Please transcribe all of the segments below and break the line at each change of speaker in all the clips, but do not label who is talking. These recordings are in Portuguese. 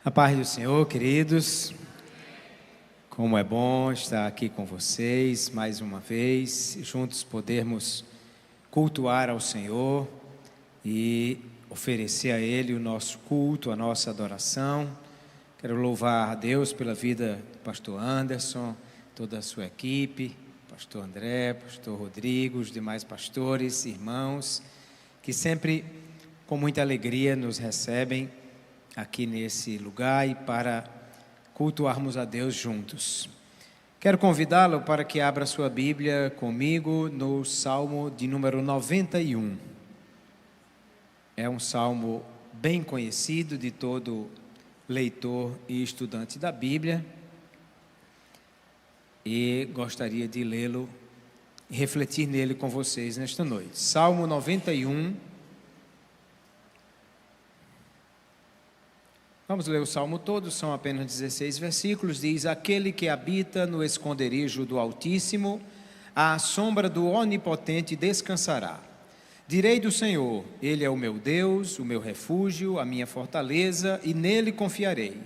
A paz do Senhor, queridos. Como é bom estar aqui com vocês mais uma vez, juntos podermos cultuar ao Senhor e oferecer a Ele o nosso culto, a nossa adoração. Quero louvar a Deus pela vida do pastor Anderson, toda a sua equipe, pastor André, pastor Rodrigo, os demais pastores, irmãos, que sempre com muita alegria nos recebem aqui nesse lugar e para cultuarmos a Deus juntos. Quero convidá-lo para que abra sua Bíblia comigo no Salmo de número 91. É um salmo bem conhecido de todo leitor e estudante da Bíblia e gostaria de lê-lo e refletir nele com vocês nesta noite. Salmo 91. Vamos ler o salmo todo, são apenas 16 versículos. Diz: aquele que habita no esconderijo do Altíssimo, à sombra do Onipotente descansará. Direi do Senhor, Ele é o meu Deus, o meu refúgio, a minha fortaleza, e nele confiarei.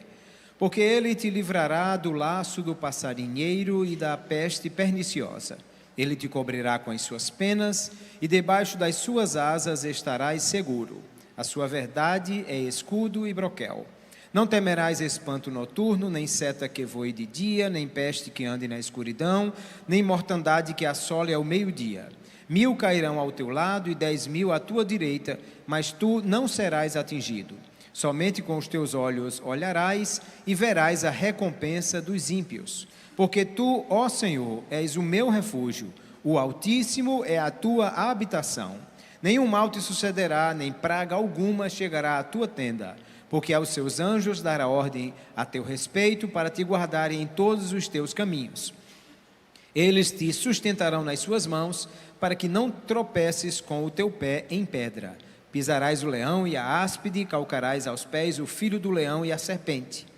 Porque Ele te livrará do laço do passarinheiro e da peste perniciosa. Ele te cobrirá com as suas penas, e debaixo das suas asas estarás seguro. A sua verdade é escudo e broquel. Não temerás espanto noturno, nem seta que voe de dia, nem peste que ande na escuridão, nem mortandade que assole ao meio-dia. 1000 cairão ao teu lado e 10.000 à tua direita, mas tu não serás atingido. Somente com os teus olhos olharás e verás a recompensa dos ímpios. Porque tu, ó Senhor, és o meu refúgio, o Altíssimo é a tua habitação. Nenhum mal te sucederá, nem praga alguma chegará à tua tenda. Porque aos seus anjos dará ordem a teu respeito para te guardarem em todos os teus caminhos. Eles te sustentarão nas suas mãos, para que não tropeces com o teu pé em pedra. Pisarás o leão e a áspide, calcarás aos pés o filho do leão e a serpente.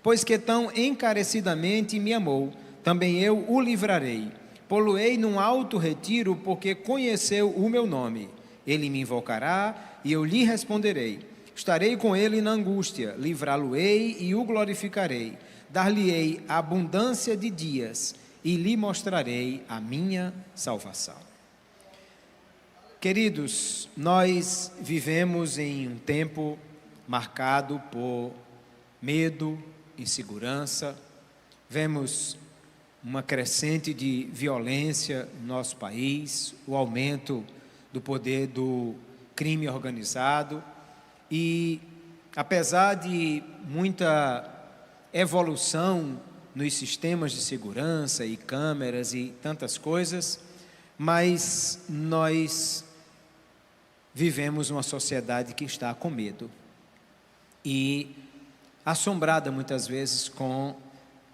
Pois que tão encarecidamente me amou, também eu o livrarei. Pô-lo-ei num alto retiro, porque conheceu o meu nome. Ele me invocará e eu lhe responderei. Estarei com ele na angústia, livrá-lo-ei e o glorificarei. Dar-lhe-ei abundância de dias e lhe mostrarei a minha salvação. Queridos, nós vivemos em um tempo marcado por medo, insegurança. Vemos uma crescente de violência no nosso país, o aumento do poder do crime organizado. E, apesar de muita evolução nos sistemas de segurança e câmeras e tantas coisas, mas nós vivemos uma sociedade que está com medo e assombrada muitas vezes com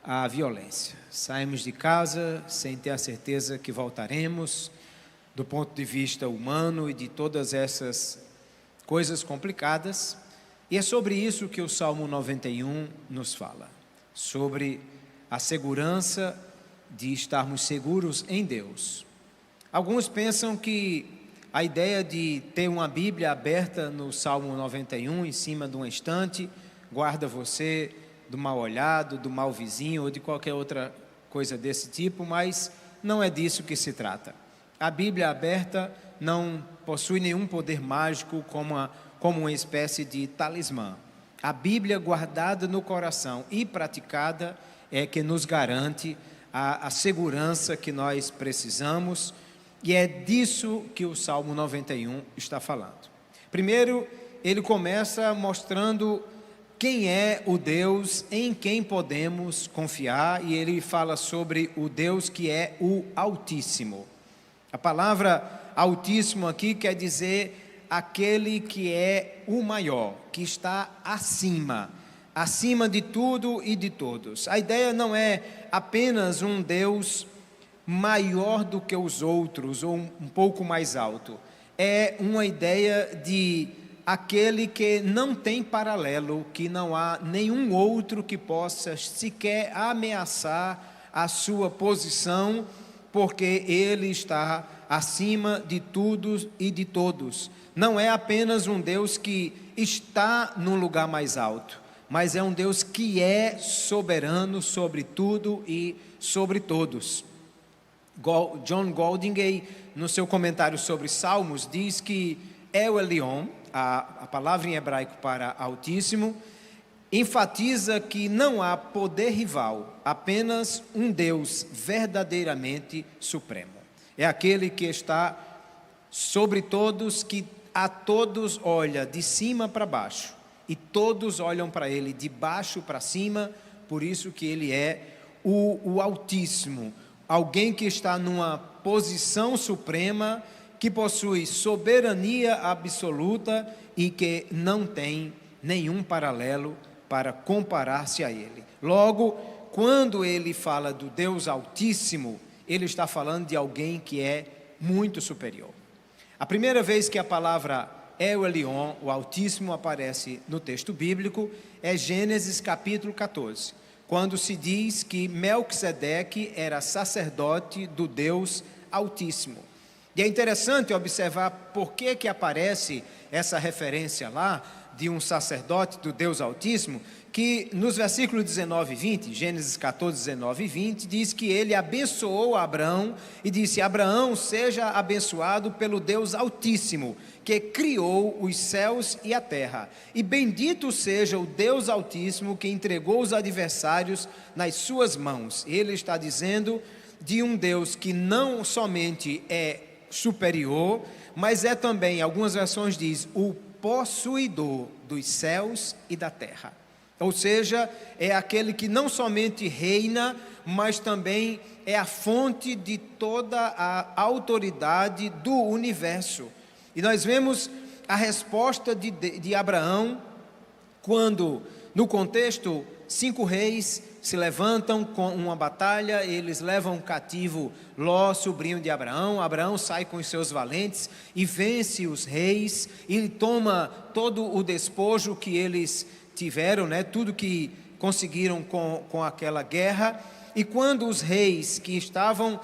a violência. Saímos de casa sem ter a certeza que voltaremos, do ponto de vista humano e de todas essas coisas complicadas, e é sobre isso que o Salmo 91 nos fala, sobre a segurança de estarmos seguros em Deus. Alguns pensam que a ideia de ter uma Bíblia aberta no Salmo 91, em cima de uma estante, guarda você do mal olhado, do mal vizinho ou de qualquer outra coisa desse tipo, mas não é disso que se trata. A Bíblia aberta não possui nenhum poder mágico como uma espécie de talismã. A Bíblia guardada no coração e praticada é que nos garante a segurança que nós precisamos, e é disso que o Salmo 91 está falando. Primeiro, ele começa mostrando quem é o Deus em quem podemos confiar, e ele fala sobre o Deus que é o Altíssimo. A palavra Altíssimo aqui quer dizer aquele que é o maior, que está acima de tudo e de todos. A ideia não é apenas um Deus maior do que os outros, ou um pouco mais alto. É uma ideia de aquele que não tem paralelo, que não há nenhum outro que possa sequer ameaçar a sua posição, porque Ele está acima de tudo e de todos. Não é apenas um Deus que está num lugar mais alto, mas é um Deus que é soberano sobre tudo e sobre todos. John Goldingay, no seu comentário sobre Salmos, diz que El Elyon, a palavra em hebraico para Altíssimo, enfatiza que não há poder rival, apenas um Deus verdadeiramente supremo. É aquele que está sobre todos, que a todos olha de cima para baixo, e todos olham para ele de baixo para cima, por isso que ele é o Altíssimo, alguém que está numa posição suprema, que possui soberania absoluta e que não tem nenhum paralelo para comparar-se a ele. Logo, quando ele fala do Deus Altíssimo, ele está falando de alguém que é muito superior. A primeira vez que a palavra El Elyon, o Altíssimo, aparece no texto bíblico é Gênesis capítulo 14, quando se diz que Melquisedeque era sacerdote do Deus Altíssimo. E é interessante observar por que aparece essa referência lá de um sacerdote do Deus Altíssimo, que nos versículos 19 e 20, Gênesis 14, 19 e 20, diz que ele abençoou Abraão e disse: Abraão, seja abençoado pelo Deus Altíssimo, que criou os céus e a terra, e bendito seja o Deus Altíssimo que entregou os adversários nas suas mãos. Ele está dizendo de um Deus que não somente é superior, mas é também, algumas versões diz, o possuidor dos céus e da terra. Ou seja, é aquele que não somente reina, mas também é a fonte de toda a autoridade do universo. E nós vemos a resposta de Abraão, quando, no contexto, 5 reis se levantam com uma batalha, eles levam cativo Ló, sobrinho de Abraão. Abraão sai com os seus valentes e vence os reis, e toma todo o despojo que eles tiveram, tudo que conseguiram com aquela guerra. E quando os reis que estavam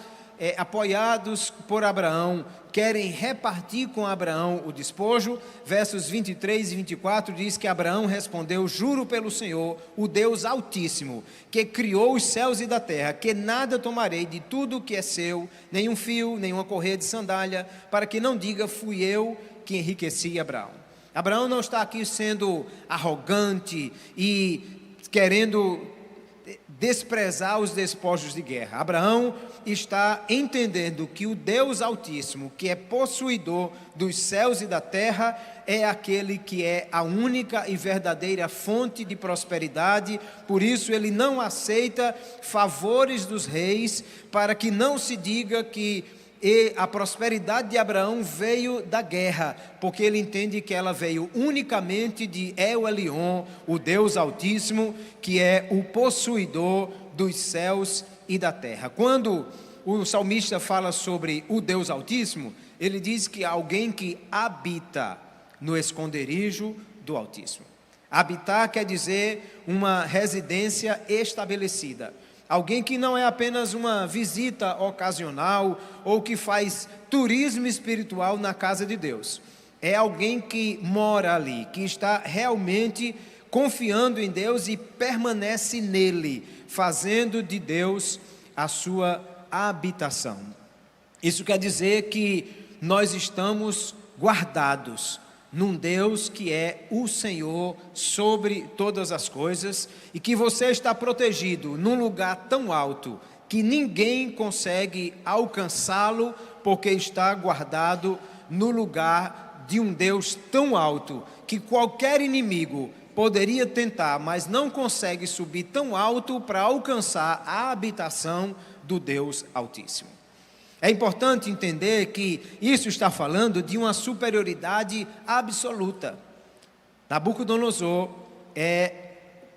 apoiados por Abraão querem repartir com Abraão o despojo, versos 23 e 24 diz que Abraão respondeu: juro pelo Senhor, o Deus Altíssimo, que criou os céus e da terra, que nada tomarei de tudo que é seu, nenhum fio, nenhuma correia de sandália, para que não diga fui eu que enriqueci Abraão. Abraão não está aqui sendo arrogante e querendo desprezar os despojos de guerra. Abraão está entendendo que o Deus Altíssimo, que é possuidor dos céus e da terra, é aquele que é a única e verdadeira fonte de prosperidade. Por isso ele não aceita favores dos reis, para que não se diga que a prosperidade de Abraão veio da guerra, porque ele entende que ela veio unicamente de El Elyon, o Deus Altíssimo, que é o possuidor dos céus e da terra. Quando o salmista fala sobre o Deus Altíssimo, ele diz que é alguém que habita no esconderijo do Altíssimo. Habitar quer dizer uma residência estabelecida. Alguém que não é apenas uma visita ocasional ou que faz turismo espiritual na casa de Deus. É alguém que mora ali, que está realmente confiando em Deus e permanece nele, fazendo de Deus a sua habitação. Isso quer dizer que nós estamos guardados num Deus que é o Senhor sobre todas as coisas, e que você está protegido num lugar tão alto que ninguém consegue alcançá-lo, porque está guardado no lugar de um Deus tão alto que qualquer inimigo poderia tentar, mas não consegue subir tão alto para alcançar a habitação do Deus Altíssimo. É importante entender que isso está falando de uma superioridade absoluta. Nabucodonosor,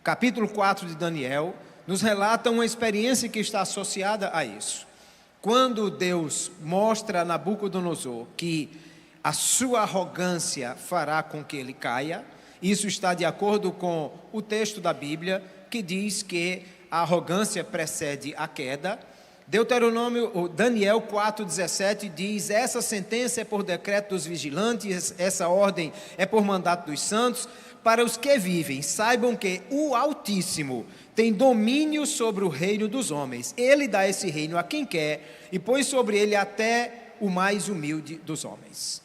capítulo 4 de Daniel, nos relata uma experiência que está associada a isso. Quando Deus mostra a Nabucodonosor que a sua arrogância fará com que ele caia, isso está de acordo com o texto da Bíblia, que diz que a arrogância precede a queda. Daniel 4,17 diz: essa sentença é por decreto dos vigilantes, essa ordem é por mandato dos santos, para os que vivem, saibam que o Altíssimo tem domínio sobre o reino dos homens. Ele dá esse reino a quem quer e põe sobre ele até o mais humilde dos homens.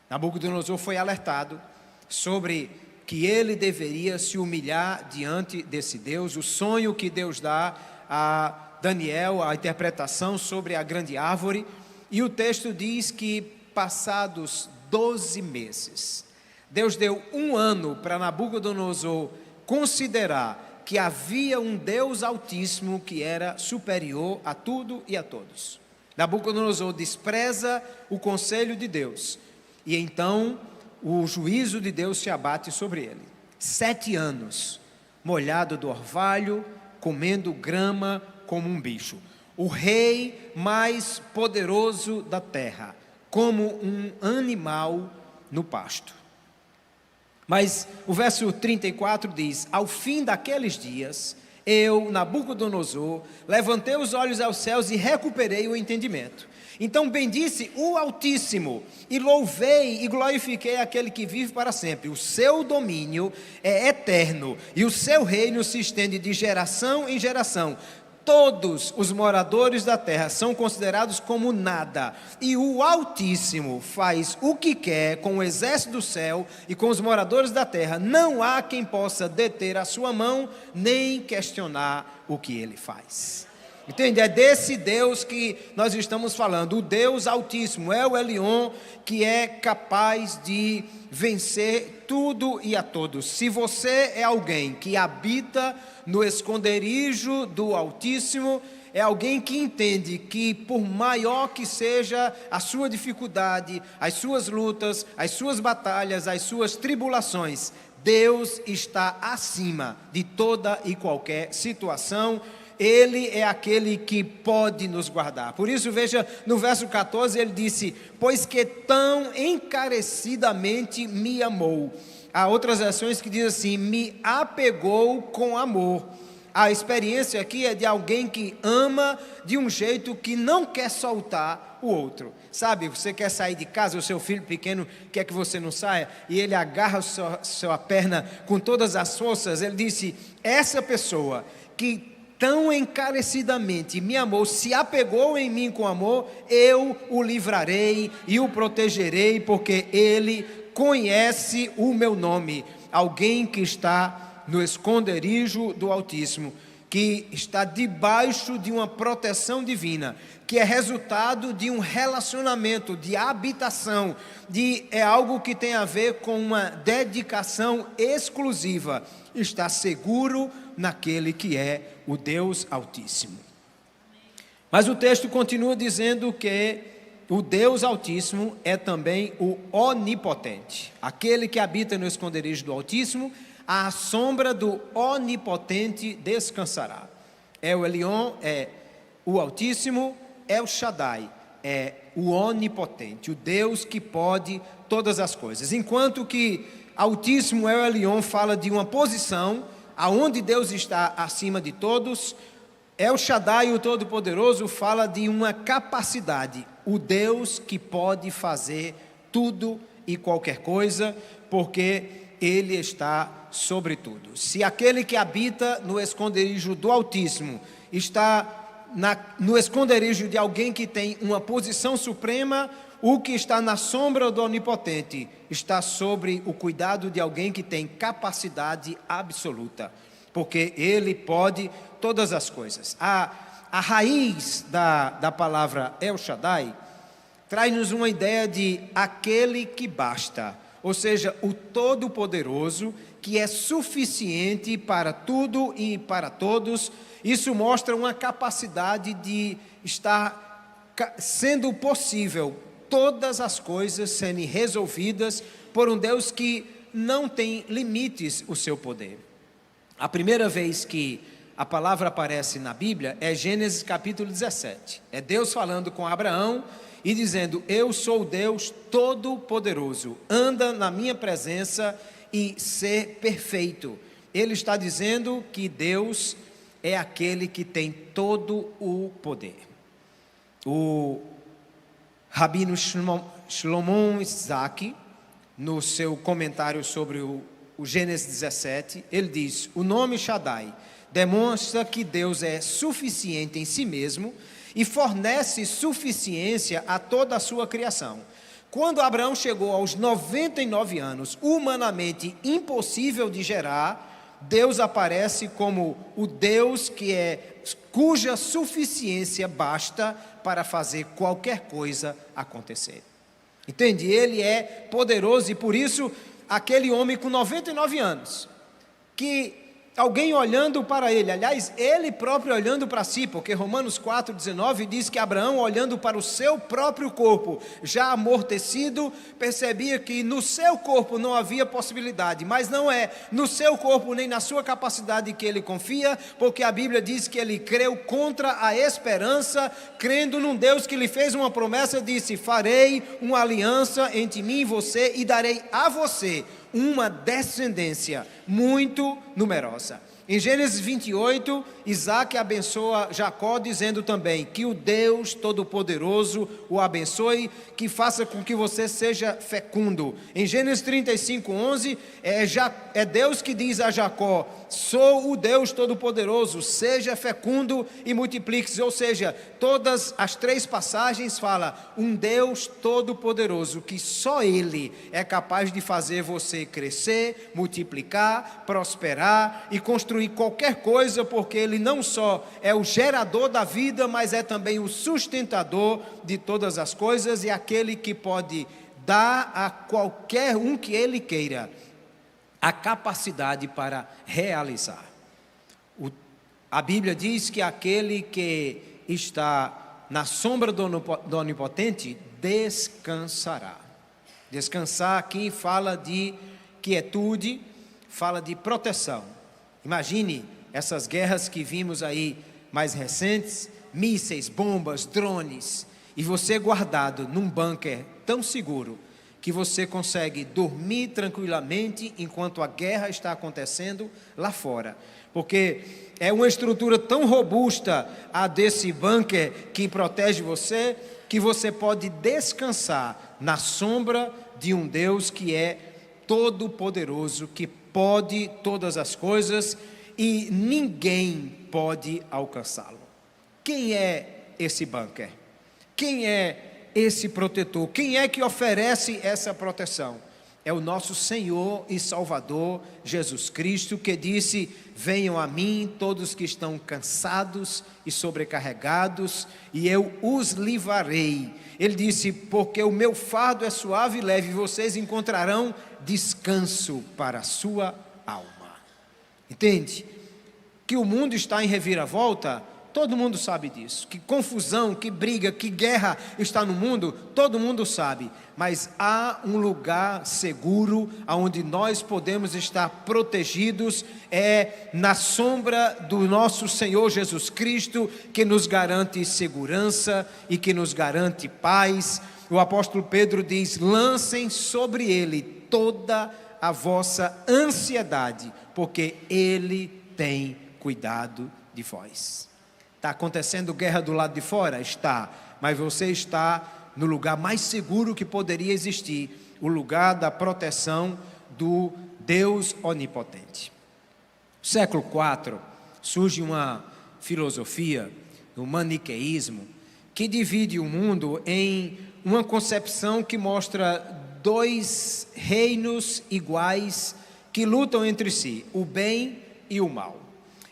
Nabucodonosor foi alertado sobre que ele deveria se humilhar diante desse Deus. O sonho que Deus dá a Daniel, a interpretação sobre a grande árvore, e o texto diz que passados 12 meses, Deus deu 1 ano para Nabucodonosor considerar que havia um Deus Altíssimo que era superior a tudo e a todos. Nabucodonosor despreza o conselho de Deus e então o juízo de Deus se abate sobre ele. 7 anos, molhado do orvalho, comendo grama como um bicho. O rei mais poderoso da terra, como um animal no pasto. Mas o verso 34 diz: ao fim daqueles dias, eu, Nabucodonosor, levantei os olhos aos céus e recuperei o entendimento. Então bendisse o Altíssimo e louvei e glorifiquei aquele que vive para sempre. O seu domínio é eterno e o seu reino se estende de geração em geração. Todos os moradores da terra são considerados como nada, e o Altíssimo faz o que quer com o exército do céu e com os moradores da terra. Não há quem possa deter a sua mão, nem questionar o que ele faz. Entende? É desse Deus que nós estamos falando, o Deus Altíssimo, El Elyon, que é capaz de vencer tudo e a todos. Se você é alguém que habita no esconderijo do Altíssimo, é alguém que entende que por maior que seja a sua dificuldade, as suas lutas, as suas batalhas, as suas tribulações, Deus está acima de toda e qualquer situação. Ele é aquele que pode nos guardar. Por isso, veja, no verso 14, ele disse: pois que tão encarecidamente me amou. Há outras versões que dizem assim: me apegou com amor. A experiência aqui é de alguém que ama de um jeito que não quer soltar o outro. Sabe, você quer sair de casa, o seu filho pequeno quer que você não saia, e ele agarra a sua perna com todas as forças. Ele disse: essa pessoa que tão encarecidamente me amou, se apegou em mim com amor, eu o livrarei e o protegerei, porque ele conhece o meu nome. Alguém que está no esconderijo do Altíssimo, que está debaixo de uma proteção divina, que é resultado de um relacionamento, de habitação, é algo que tem a ver com uma dedicação exclusiva, está seguro naquele que é o Deus Altíssimo. Mas o texto continua dizendo que o Deus Altíssimo é também o Onipotente, aquele que habita no esconderijo do Altíssimo, à sombra do Onipotente descansará. El Elyon é o Altíssimo, El Shaddai é o Onipotente, o Deus que pode todas as coisas. Enquanto que Altíssimo, El Elyon, fala de uma posição aonde Deus está acima de todos, El Shaddai, o Todo-Poderoso, fala de uma capacidade, o Deus que pode fazer tudo e qualquer coisa, porque Ele está sobre tudo. Se aquele que habita no esconderijo do Altíssimo está no esconderijo de alguém que tem uma posição suprema, o que está na sombra do Onipotente está sobre o cuidado de alguém que tem capacidade absoluta, porque Ele pode todas as coisas. A raiz da palavra El Shaddai traz-nos uma ideia de aquele que basta, ou seja, o Todo-Poderoso, que é suficiente para tudo e para todos. Isso mostra uma capacidade de estar sendo possível todas as coisas serem resolvidas por um Deus que não tem limites o seu poder. A primeira vez que a palavra aparece na Bíblia é Gênesis capítulo 17. É Deus falando com Abraão e dizendo: eu sou Deus Todo-Poderoso, anda na minha presença e ser perfeito. Ele está dizendo que Deus é aquele que tem todo o poder. O Rabino Shlomo Isaac, no seu comentário sobre o o Gênesis 17, ele diz: o nome Shaddai demonstra que Deus é suficiente em si mesmo e fornece suficiência a toda a sua criação. Quando Abraão chegou aos 99 anos, humanamente impossível de gerar, Deus aparece como o Deus cuja suficiência basta para fazer qualquer coisa acontecer. Entende? Ele é poderoso e por isso aquele homem com 99 anos, que alguém olhando para ele, aliás, ele próprio olhando para si, porque Romanos 4,19 diz que Abraão, olhando para o seu próprio corpo, já amortecido, percebia que no seu corpo não havia possibilidade, mas não é no seu corpo nem na sua capacidade que ele confia, porque a Bíblia diz que ele creu contra a esperança, crendo num Deus que lhe fez uma promessa, disse: farei uma aliança entre mim e você e darei a você uma descendência muito numerosa. Em Gênesis 28, Isaac abençoa Jacó, dizendo também que o Deus Todo-Poderoso o abençoe, que faça com que você seja fecundo. Em Gênesis 35:11, é Deus que diz a Jacó: sou o Deus Todo-Poderoso, seja fecundo e multiplique-se. Ou seja, todas as três passagens falam um Deus Todo-Poderoso, que só Ele é capaz de fazer você crescer, multiplicar, prosperar e construir qualquer coisa, porque Ele não só é o gerador da vida, mas é também o sustentador de todas as coisas e aquele que pode dar a qualquer um que Ele queira a capacidade para realizar. A Bíblia diz que aquele que está na sombra do Onipotente descansará. Descansar aqui fala de quietude, fala de proteção. Imagine essas guerras que vimos aí mais recentes, mísseis, bombas, drones, e você guardado num bunker tão seguro que você consegue dormir tranquilamente enquanto a guerra está acontecendo lá fora, porque é uma estrutura tão robusta a desse bunker que protege você, que você pode descansar na sombra de um Deus que é todo-poderoso, que pode todas as coisas e ninguém pode alcançá-lo. Quem é esse bunker? Quem é esse protetor? Quem é que oferece essa proteção? É o nosso Senhor e Salvador Jesus Cristo, que disse: venham a mim todos que estão cansados e sobrecarregados, e eu os livrarei. Ele disse: porque o meu fardo é suave e leve, e vocês encontrarão descanso para a sua alma. Entende? Que o mundo está em reviravolta, todo mundo sabe disso. Que confusão, que briga, que guerra está no mundo, todo mundo sabe. Mas há um lugar seguro, onde nós podemos estar protegidos, é na sombra do nosso Senhor Jesus Cristo, que nos garante segurança e que nos garante paz. O apóstolo Pedro diz: lancem sobre Ele toda a vossa ansiedade, porque Ele tem cuidado de vós. Está acontecendo guerra do lado de fora? Está, mas você está no lugar mais seguro que poderia existir, o lugar da proteção do Deus Onipotente. No século IV surge uma filosofia, o maniqueísmo, que divide o mundo em uma concepção que mostra dois reinos iguais que lutam entre si, o bem e o mal.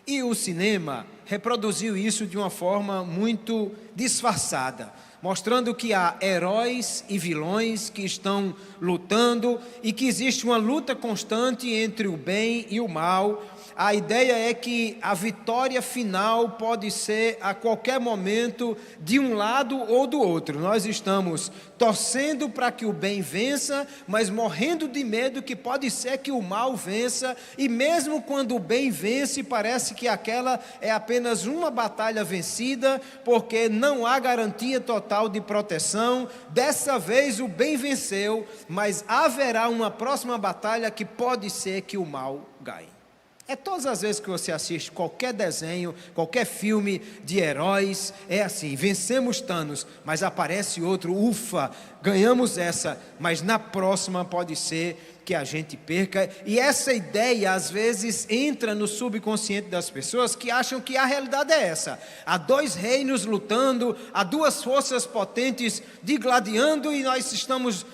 E o cinema reproduziu isso de uma forma muito disfarçada, mostrando que há heróis e vilões que estão lutando e que existe uma luta constante entre o bem e o mal. A ideia é que a vitória final pode ser a qualquer momento de um lado ou do outro. Nós estamos torcendo para que o bem vença, mas morrendo de medo que pode ser que o mal vença. E mesmo quando o bem vence, parece que aquela é apenas uma batalha vencida, porque não há garantia total de proteção. Dessa vez o bem venceu, mas haverá uma próxima batalha que pode ser que o mal ganhe. É todas as vezes que você assiste qualquer desenho, qualquer filme de heróis, é assim: vencemos Thanos, mas aparece outro, ufa, ganhamos essa, mas na próxima pode ser que a gente perca. E essa ideia às vezes entra no subconsciente das pessoas, que acham que a realidade é essa: há dois reinos lutando, há duas forças potentes digladiando, e nós estamos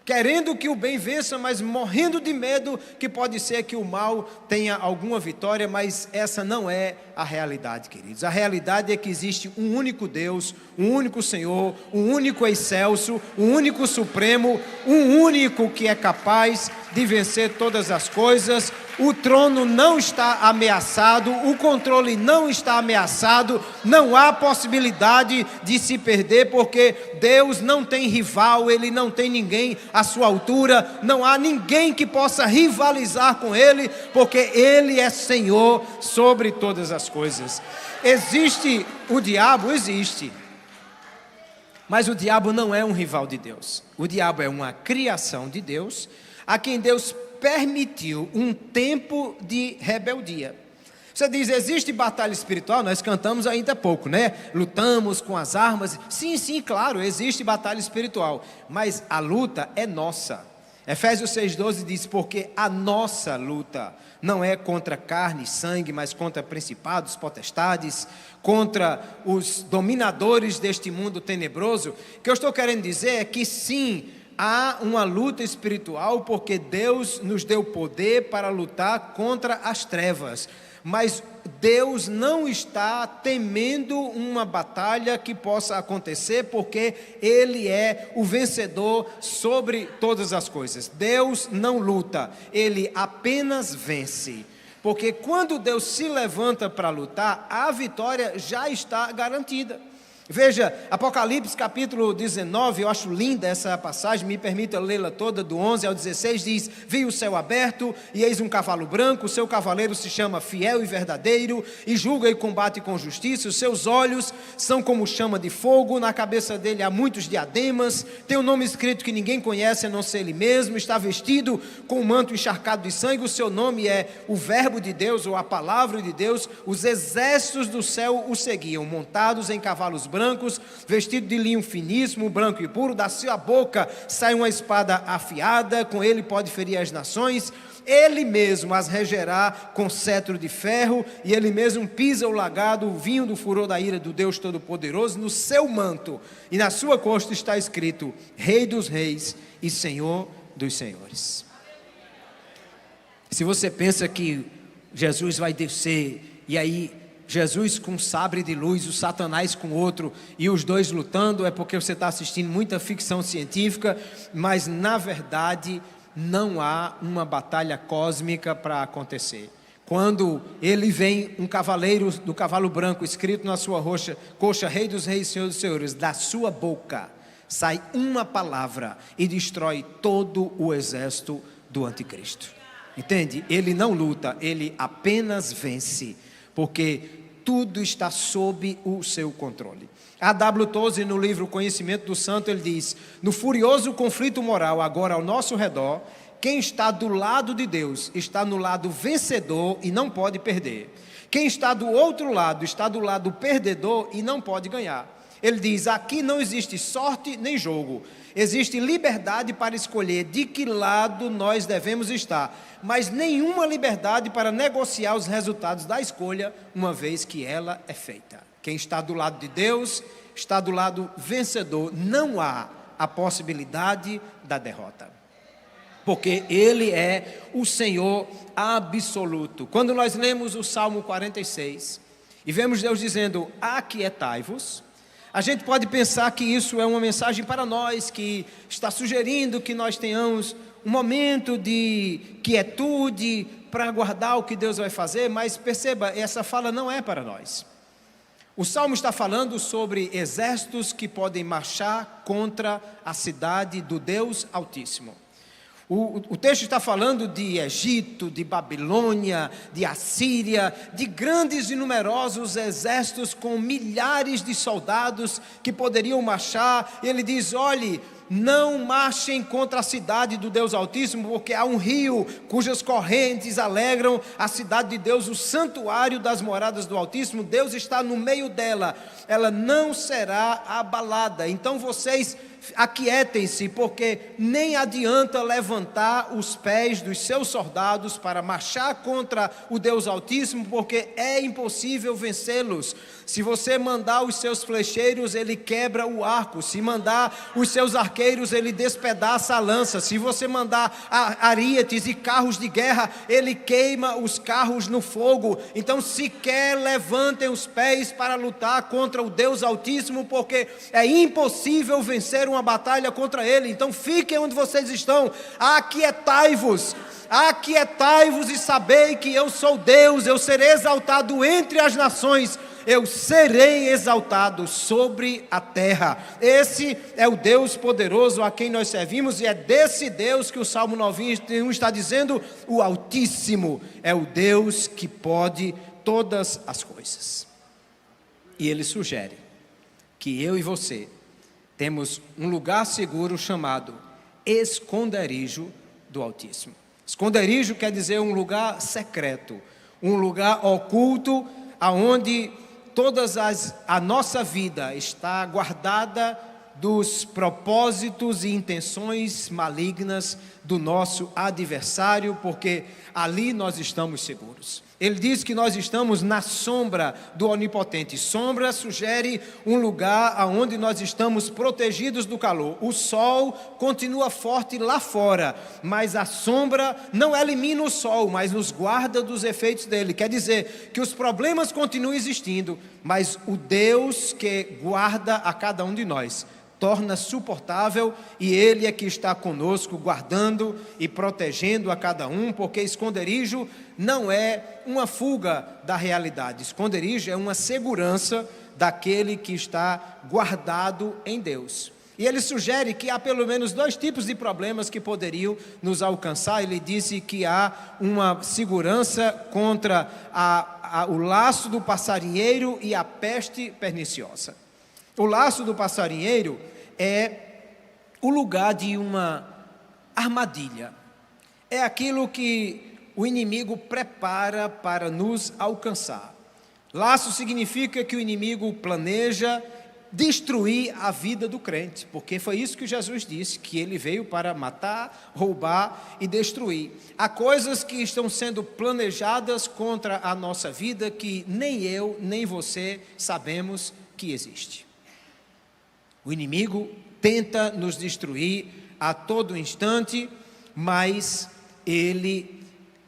querendo que o bem vença, mas morrendo de medo que pode ser que o mal tenha alguma vitória. Mas essa não é a realidade, queridos. A realidade é que existe um único Deus, um único Senhor, um único excelso, um único supremo, um único que é capaz de vencer todas as coisas. O trono não está ameaçado, o controle não está ameaçado, não há possibilidade de se perder, porque Deus não tem rival, Ele não tem ninguém à sua altura, não há ninguém que possa rivalizar com Ele, porque Ele é Senhor sobre todas as coisas. Existe o diabo? Existe. Mas o diabo não é um rival de Deus. O diabo é uma criação de Deus, a quem Deus permitiu um tempo de rebeldia. Você diz, existe batalha espiritual? Nós cantamos ainda há pouco, né? Lutamos com as armas. Sim, claro, existe batalha espiritual, mas a luta é nossa. Efésios 6,12 diz, porque a nossa luta não é contra carne e sangue, mas contra principados, potestades, contra os dominadores deste mundo tenebroso. O que eu estou querendo dizer é que sim, há uma luta espiritual, porque Deus nos deu poder para lutar contra as trevas. Mas Deus não está temendo uma batalha que possa acontecer, porque Ele é o vencedor sobre todas as coisas. Deus não luta, Ele apenas vence. Porque quando Deus se levanta para lutar, a vitória já está garantida. Veja, Apocalipse capítulo 19, eu acho linda essa passagem, me permita lê-la toda, do 11 ao 16, diz, vi o céu aberto, e eis um cavalo branco, o seu cavaleiro se chama Fiel e Verdadeiro, e julga e combate com justiça, os seus olhos são como chama de fogo, na cabeça dele há muitos diademas, tem um nome escrito que ninguém conhece a não ser ele mesmo, está vestido com um manto encharcado de sangue, o seu nome é o Verbo de Deus, ou a Palavra de Deus, os exércitos do céu o seguiam, montados em cavalos brancos, vestido de linho finíssimo, branco e puro, da sua boca sai uma espada afiada, com ele pode ferir as nações, ele mesmo as regerá com cetro de ferro, e ele mesmo pisa o lagado, o vinho do furor da ira do Deus Todo-Poderoso, no seu manto, e na sua costa está escrito, Rei dos Reis e Senhor dos Senhores. Se você pensa que Jesus vai descer, e aí Jesus com um sabre de luz, o Satanás com outro, e os dois lutando, é porque você está assistindo muita ficção científica, mas na verdade não há uma batalha cósmica para acontecer. Quando ele vem, um cavaleiro do cavalo branco, escrito na sua coxa, Rei dos Reis, Senhor dos Senhores, da sua boca sai uma palavra e destrói todo o exército do anticristo. Entende? Ele não luta, ele apenas vence, porque tudo está sob o seu controle. A.W. Tozer, no livro Conhecimento do Santo, ele diz, no furioso conflito moral agora ao nosso redor, quem está do lado de Deus está no lado vencedor e não pode perder. Quem está do outro lado está do lado perdedor e não pode ganhar. Ele diz, aqui não existe sorte nem jogo, existe liberdade para escolher de que lado nós devemos estar, mas nenhuma liberdade para negociar os resultados da escolha, uma vez que ela é feita. Quem está do lado de Deus, está do lado vencedor, não há a possibilidade da derrota, porque Ele é o Senhor absoluto. Quando nós lemos o Salmo 46, e vemos Deus dizendo, aquietai-vos, a gente pode pensar que isso é uma mensagem para nós, que está sugerindo que nós tenhamos um momento de quietude para aguardar o que Deus vai fazer, mas perceba, essa fala não é para nós. O Salmo está falando sobre exércitos que podem marchar contra a cidade do Deus Altíssimo. O texto está falando de Egito, de Babilônia, de Assíria, de grandes e numerosos exércitos com milhares de soldados que poderiam marchar. Ele diz, olhe, não marchem contra a cidade do Deus Altíssimo, porque há um rio cujas correntes alegram a cidade de Deus, o santuário das moradas do Altíssimo. Deus está no meio dela, ela não será abalada. Então vocês aquietem-se, porque nem adianta levantar os pés dos seus soldados para marchar contra o Deus Altíssimo, porque é impossível vencê-los. Se você mandar os seus flecheiros, ele quebra o arco. Se mandar os seus arqueiros, ele despedaça a lança. Se você mandar arietes e carros de guerra, ele queima os carros no fogo. Então, sequer levantem os pés para lutar contra o Deus Altíssimo, porque é impossível vencer uma batalha contra ele. Então, fiquem onde vocês estão. Aquietai-vos. Aquietai-vos e sabei que eu sou Deus. Eu serei exaltado entre as nações. Eu serei exaltado sobre a terra. Esse é o Deus poderoso a quem nós servimos, e é desse Deus que o Salmo 91 está dizendo: o Altíssimo é o Deus que pode todas as coisas. E ele sugere que eu e você temos um lugar seguro chamado esconderijo do Altíssimo. Esconderijo quer dizer um lugar secreto, um lugar oculto, aonde a nossa vida está guardada dos propósitos e intenções malignas do nosso adversário, porque ali nós estamos seguros. Ele diz que nós estamos na sombra do Onipotente. Sombra sugere um lugar onde nós estamos protegidos do calor. O sol continua forte lá fora, mas a sombra não elimina o sol, mas nos guarda dos efeitos dele. Quer dizer que os problemas continuam existindo, mas o Deus que guarda a cada um de nós torna suportável, e Ele é que está conosco, guardando e protegendo a cada um, porque esconderijo não é uma fuga da realidade. Esconderijo é uma segurança daquele que está guardado em Deus. E ele sugere que há pelo menos 2 tipos de problemas que poderiam nos alcançar. Ele disse que há uma segurança contra o laço do passarinheiro e a peste perniciosa. O laço do passarinheiro é o lugar de uma armadilha. É aquilo que o inimigo prepara para nos alcançar. Laço significa que o inimigo planeja destruir a vida do crente, porque foi isso que Jesus disse, que ele veio para matar, roubar e destruir. Há coisas que estão sendo planejadas contra a nossa vida que nem eu, nem você sabemos que existe. O inimigo tenta nos destruir a todo instante, mas ele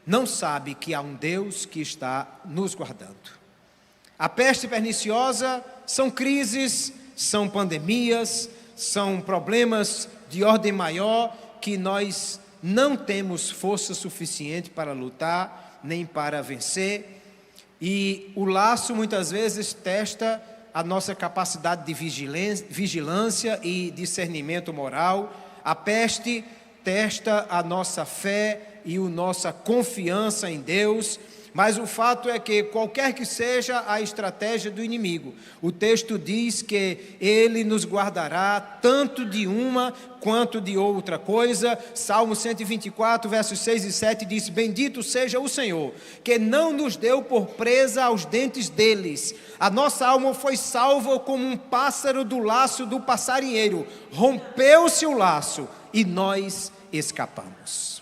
não sabe que há um Deus que está nos guardando. A peste perniciosa são crises, são pandemias, são problemas de ordem maior que nós não temos força suficiente para lutar, nem para vencer. E o laço muitas vezes testa a nossa capacidade de vigilância e discernimento moral. A peste testa a nossa fé e a nossa confiança em Deus. Mas o fato é que qualquer que seja a estratégia do inimigo, o texto diz que ele nos guardará tanto de uma quanto de outra coisa. Salmo 124, versos 6 e 7 diz: bendito seja o Senhor, que não nos deu por presa aos dentes deles. A nossa alma foi salva como um pássaro do laço do passarinheiro. Rompeu-se o laço e nós escapamos.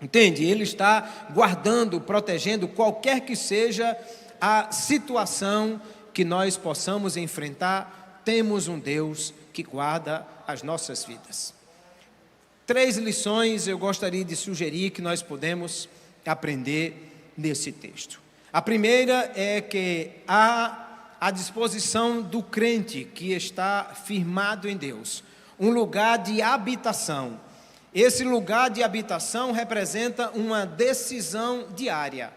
Entende? Ele está guardando, protegendo qualquer que seja a situação que nós possamos enfrentar. Temos um Deus que guarda as nossas vidas. 3 lições eu gostaria de sugerir que nós podemos aprender nesse texto. A primeira é que há à disposição do crente que está firmado em Deus um lugar de habitação. Esse lugar de habitação representa uma decisão diária.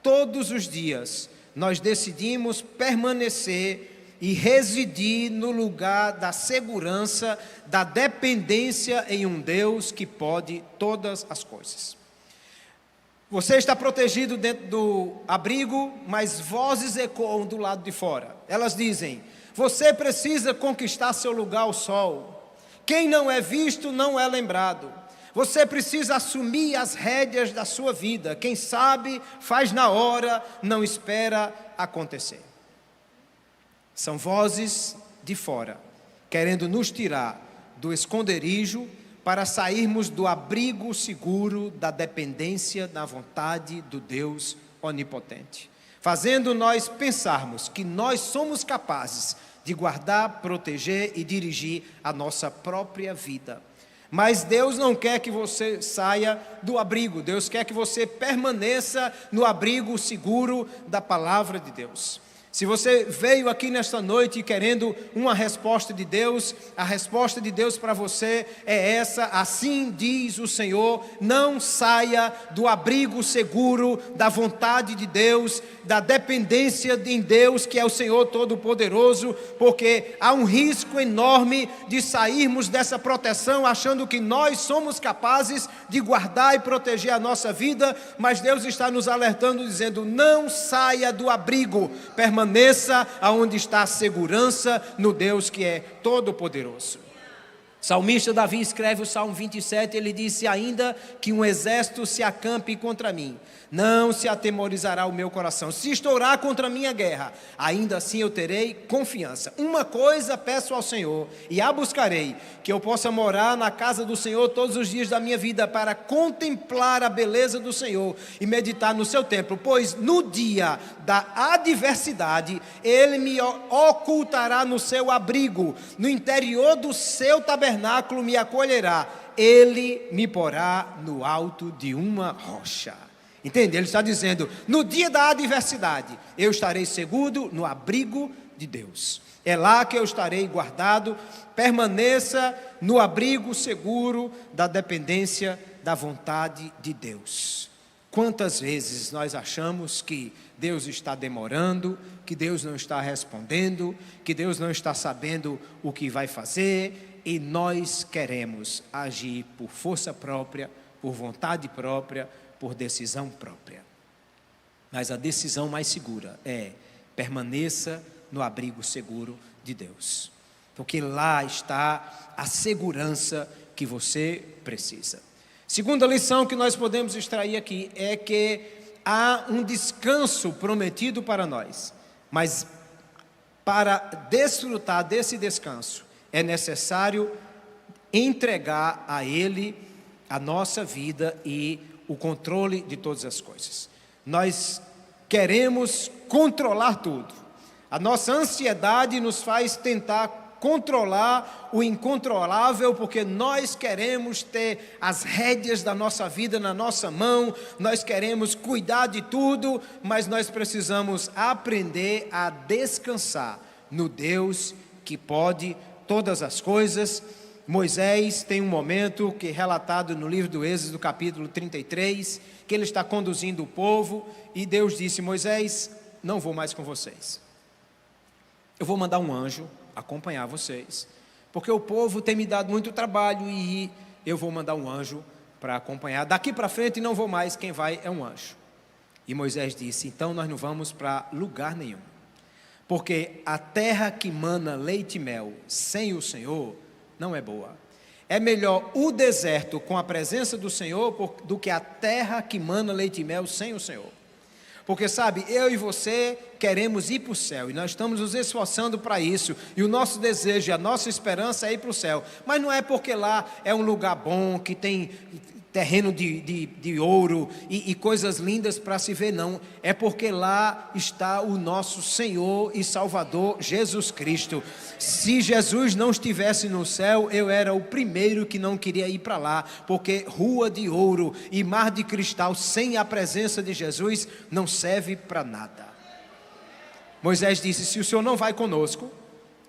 Todos os dias nós decidimos permanecer e residir no lugar da segurança, da dependência em um Deus que pode todas as coisas. Você está protegido dentro do abrigo, mas vozes ecoam do lado de fora. Elas dizem: você precisa conquistar seu lugar ao sol. Quem não é visto não é lembrado. Você precisa assumir as rédeas da sua vida. Quem sabe, faz na hora, não espera acontecer. São vozes de fora, querendo nos tirar do esconderijo para sairmos do abrigo seguro da dependência da vontade do Deus onipotente, fazendo nós pensarmos que nós somos capazes de guardar, proteger e dirigir a nossa própria vida. Mas Deus não quer que você saia do abrigo, Deus quer que você permaneça no abrigo seguro da palavra de Deus. Se você veio aqui nesta noite querendo uma resposta de Deus, a resposta de Deus para você é essa: assim diz o Senhor, não saia do abrigo seguro da vontade de Deus, da dependência em Deus, que é o Senhor Todo-Poderoso, porque há um risco enorme de sairmos dessa proteção achando que nós somos capazes de guardar e proteger a nossa vida, mas Deus está nos alertando dizendo: não saia do abrigo, permaneça aonde está a segurança, no Deus que é todo-poderoso. Salmista Davi escreve o Salmo 27, ele disse: ainda que um exército se acampe contra mim, não se atemorizará o meu coração. Se estourar contra mim a guerra, ainda assim eu terei confiança. Uma coisa peço ao Senhor, e a buscarei, que eu possa morar na casa do Senhor todos os dias da minha vida, para contemplar a beleza do Senhor e meditar no seu templo, pois no dia da adversidade, Ele me ocultará no seu abrigo, no interior do seu tabernáculo me acolherá, Ele me porá no alto de uma rocha. Entende? Ele está dizendo: no dia da adversidade, eu estarei seguro no abrigo de Deus. É lá que eu estarei guardado. Permaneça no abrigo seguro da dependência da vontade de Deus. Quantas vezes nós achamos que Deus está demorando, que Deus não está respondendo, que Deus não está sabendo o que vai fazer, e nós queremos agir por força própria, por vontade própria, por decisão própria. Mas a decisão mais segura é: permaneça no abrigo seguro de Deus, porque lá está a segurança que você precisa. Segunda lição que nós podemos extrair aqui é que há um descanso prometido para nós, mas para desfrutar desse descanso é necessário entregar a Ele a nossa vida e o controle de todas as coisas. Nós queremos controlar tudo. A nossa ansiedade nos faz tentar controlar o incontrolável, porque nós queremos ter as rédeas da nossa vida na nossa mão, nós queremos cuidar de tudo, mas nós precisamos aprender a descansar no Deus que pode todas as coisas. Moisés tem um momento que é relatado no livro do Êxodo, capítulo 33, que ele está conduzindo o povo, e Deus disse: Moisés, não vou mais com vocês. Eu vou mandar um anjo acompanhar vocês, porque o povo tem me dado muito trabalho, e eu vou mandar um anjo para acompanhar. Daqui para frente não vou mais, quem vai é um anjo. E Moisés disse: então nós não vamos para lugar nenhum, porque a terra que mana leite e mel sem o Senhor não é boa. É melhor o deserto com a presença do Senhor do que a terra que mana leite e mel sem o Senhor. Porque sabe, eu e você queremos ir para o céu, e nós estamos nos esforçando para isso, e o nosso desejo, a nossa esperança é ir para o céu, mas não é porque lá é um lugar bom, que tem terreno de ouro e coisas lindas para se ver, não. É porque lá está o nosso Senhor e Salvador Jesus Cristo. Se Jesus não estivesse no céu, eu era o primeiro que não queria ir para lá, porque rua de ouro e mar de cristal sem a presença de Jesus não serve para nada. Moisés disse: se o Senhor não vai conosco,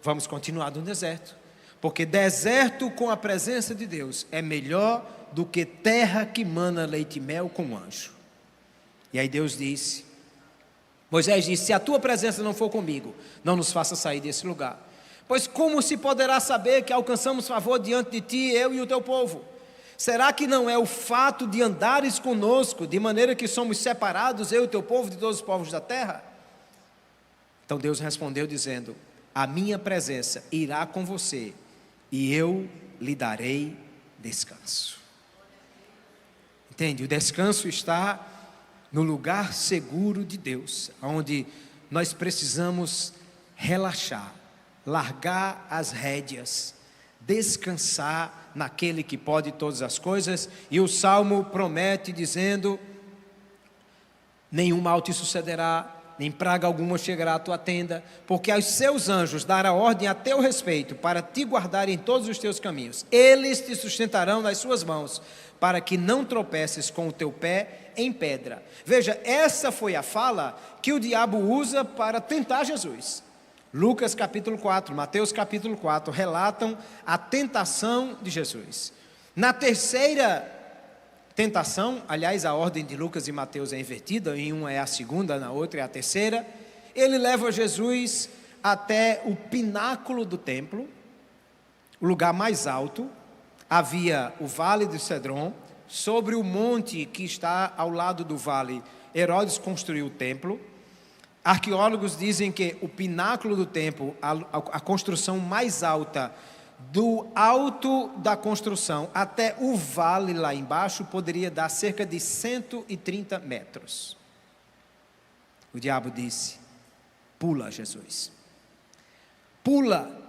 vamos continuar no deserto, porque deserto com a presença de Deus é melhor do que terra que mana leite e mel com anjo. E aí Deus disse, Moisés disse: se a tua presença não for comigo, não nos faça sair desse lugar. Pois como se poderá saber que alcançamos favor diante de ti, eu e o teu povo? Será que não é o fato de andares conosco, de maneira que somos separados, eu e o teu povo, de todos os povos da terra? Então Deus respondeu dizendo: a minha presença irá com você, e eu lhe darei descanso. Entende? O descanso está no lugar seguro de Deus, onde nós precisamos relaxar, largar as rédeas, descansar naquele que pode todas as coisas. E o Salmo promete dizendo: nenhum mal te sucederá, nem praga alguma chegará à tua tenda, porque aos seus anjos dará ordem a teu respeito, para te guardar em todos os teus caminhos. Eles te sustentarão nas suas mãos, para que não tropeces com o teu pé em pedra. Veja, essa foi a fala que o diabo usa para tentar Jesus. Lucas capítulo 4, Mateus capítulo 4, relatam a tentação de Jesus. Na terceira tentação, aliás, a ordem de Lucas e Mateus é invertida, em uma é a segunda, na outra é a terceira. Ele leva Jesus até o pináculo do templo, o lugar mais alto. Havia o vale de Cedron. Sobre o monte que está ao lado do vale, Herodes construiu o templo. Arqueólogos dizem que o pináculo do templo, a construção mais alta, do alto da construção até o vale lá embaixo, poderia dar cerca de 130 metros. O diabo disse: pula, Jesus, pula.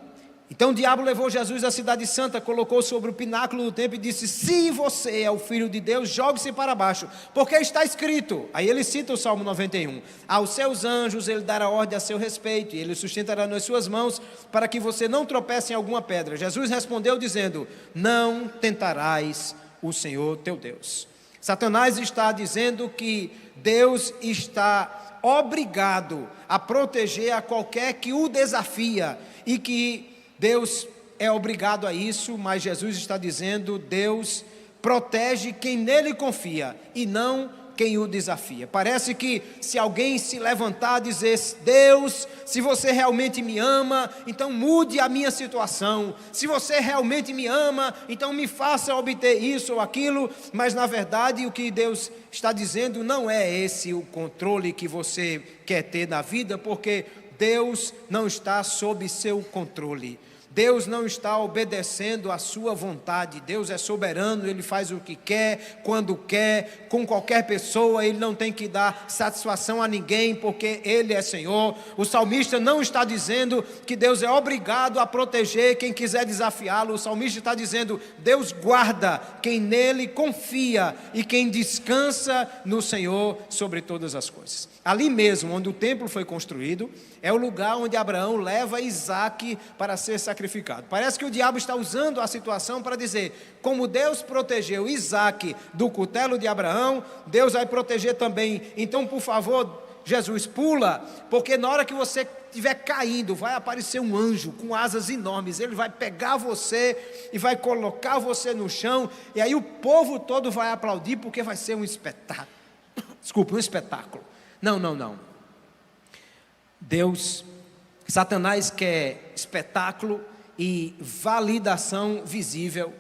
Então o diabo levou Jesus à cidade santa, colocou sobre o pináculo do templo e disse: se você é o Filho de Deus, jogue-se para baixo, porque está escrito. Aí ele cita o Salmo 91, aos seus anjos ele dará ordem a seu respeito, e ele sustentará nas suas mãos, para que você não tropece em alguma pedra. Jesus respondeu dizendo: não tentarás o Senhor teu Deus. Satanás está dizendo que Deus está obrigado a proteger a qualquer que o desafia, e que Deus é obrigado a isso, mas Jesus está dizendo: Deus protege quem nele confia e não quem o desafia. Parece que se alguém se levantar e dizer: Deus, se você realmente me ama, então mude a minha situação. Se você realmente me ama, então me faça obter isso ou aquilo. Mas na verdade o que Deus está dizendo não é esse o controle que você quer ter na vida, porque Deus não está sob seu controle. Deus não está obedecendo à sua vontade. Deus é soberano, Ele faz o que quer, quando quer, com qualquer pessoa. Ele não tem que dar satisfação a ninguém, porque Ele é Senhor. O salmista não está dizendo que Deus é obrigado a proteger quem quiser desafiá-lo. O salmista está dizendo: Deus guarda quem nele confia e quem descansa no Senhor sobre todas as coisas. Ali mesmo, onde o templo foi construído, é o lugar onde Abraão leva Isaque para ser sacrificado. Parece que o diabo está usando a situação para dizer: como Deus protegeu Isaque do cutelo de Abraão, Deus vai proteger também. Então, por favor, Jesus, pula, porque na hora que você estiver caindo, vai aparecer um anjo com asas enormes. Ele vai pegar você e vai colocar você no chão, e aí o povo todo vai aplaudir, porque vai ser um espetáculo. Desculpa, um espetáculo. Não. Satanás quer espetáculo e validação visível.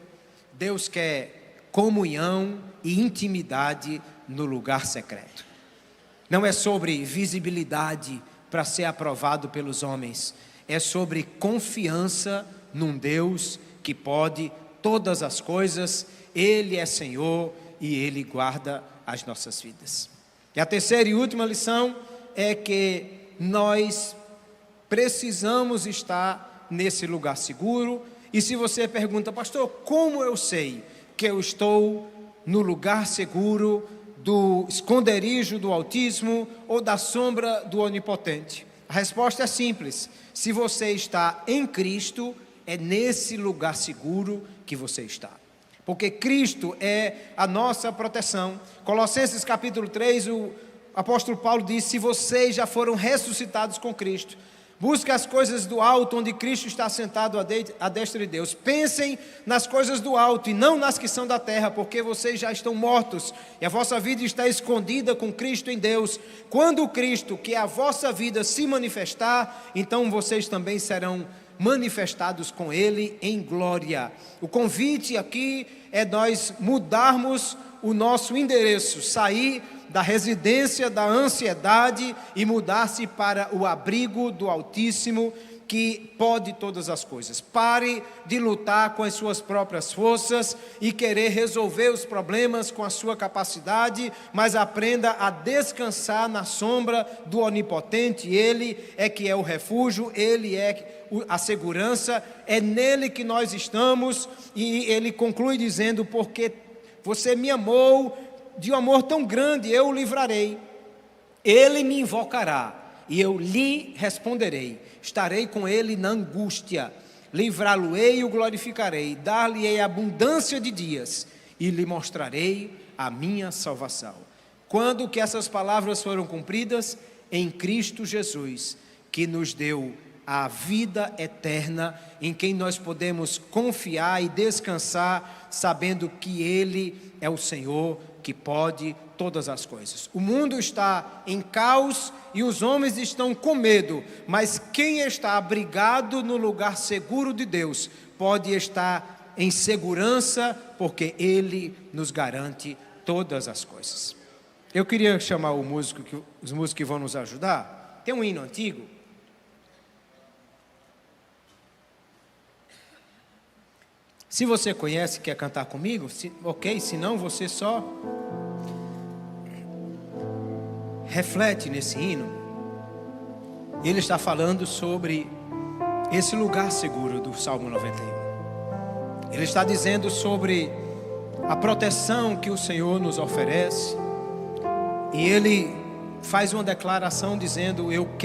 Deus quer comunhão e intimidade no lugar secreto. Não é sobre visibilidade para ser aprovado pelos homens. É sobre confiança num Deus que pode todas as coisas. Ele é Senhor e Ele guarda as nossas vidas. E a terceira e última lição é que nós precisamos estar nesse lugar seguro. E se você pergunta: pastor, como eu sei que eu estou no lugar seguro do esconderijo do Altíssimo ou da sombra do Onipotente? A resposta é simples: se você está em Cristo, é nesse lugar seguro que você está. Porque Cristo é a nossa proteção. Colossenses capítulo 3, o apóstolo Paulo diz: se vocês já foram ressuscitados com Cristo, busquem as coisas do alto, onde Cristo está sentado à destra de Deus. Pensem nas coisas do alto e não nas que são da terra, porque vocês já estão mortos e a vossa vida está escondida com Cristo em Deus. Quando Cristo, que é a vossa vida, se manifestar, então vocês também serão manifestados com Ele em glória. O convite aqui é nós mudarmos o nosso endereço, sair da residência da ansiedade e mudar-se para o abrigo do Altíssimo, que pode todas as coisas. Pare de lutar com as suas próprias forças e querer resolver os problemas com a sua capacidade, mas aprenda a descansar na sombra do Onipotente. Ele é que é o refúgio, Ele é a segurança, é nele que nós estamos. E ele conclui dizendo: porque você me amou de um amor tão grande, eu o livrarei. Ele me invocará e eu lhe responderei. Estarei com ele na angústia, livrá-lo-ei e o glorificarei, dar-lhe-ei abundância de dias e lhe mostrarei a minha salvação. Quando que essas palavras foram cumpridas? Em Cristo Jesus, que nos deu a vida eterna, em quem nós podemos confiar e descansar, sabendo que Ele é o Senhor que pode todas as coisas. O mundo está em caos e os homens estão com medo, mas quem está abrigado no lugar seguro de Deus pode estar em segurança, porque Ele nos garante todas as coisas. Eu queria chamar os músicos que vão nos ajudar. Tem um hino antigo. Se você conhece, quer cantar comigo, ok, se não, você só reflete nesse hino. Ele está falando sobre esse lugar seguro do Salmo 91. Ele está dizendo sobre a proteção que o Senhor nos oferece. E ele faz uma declaração dizendo: eu quero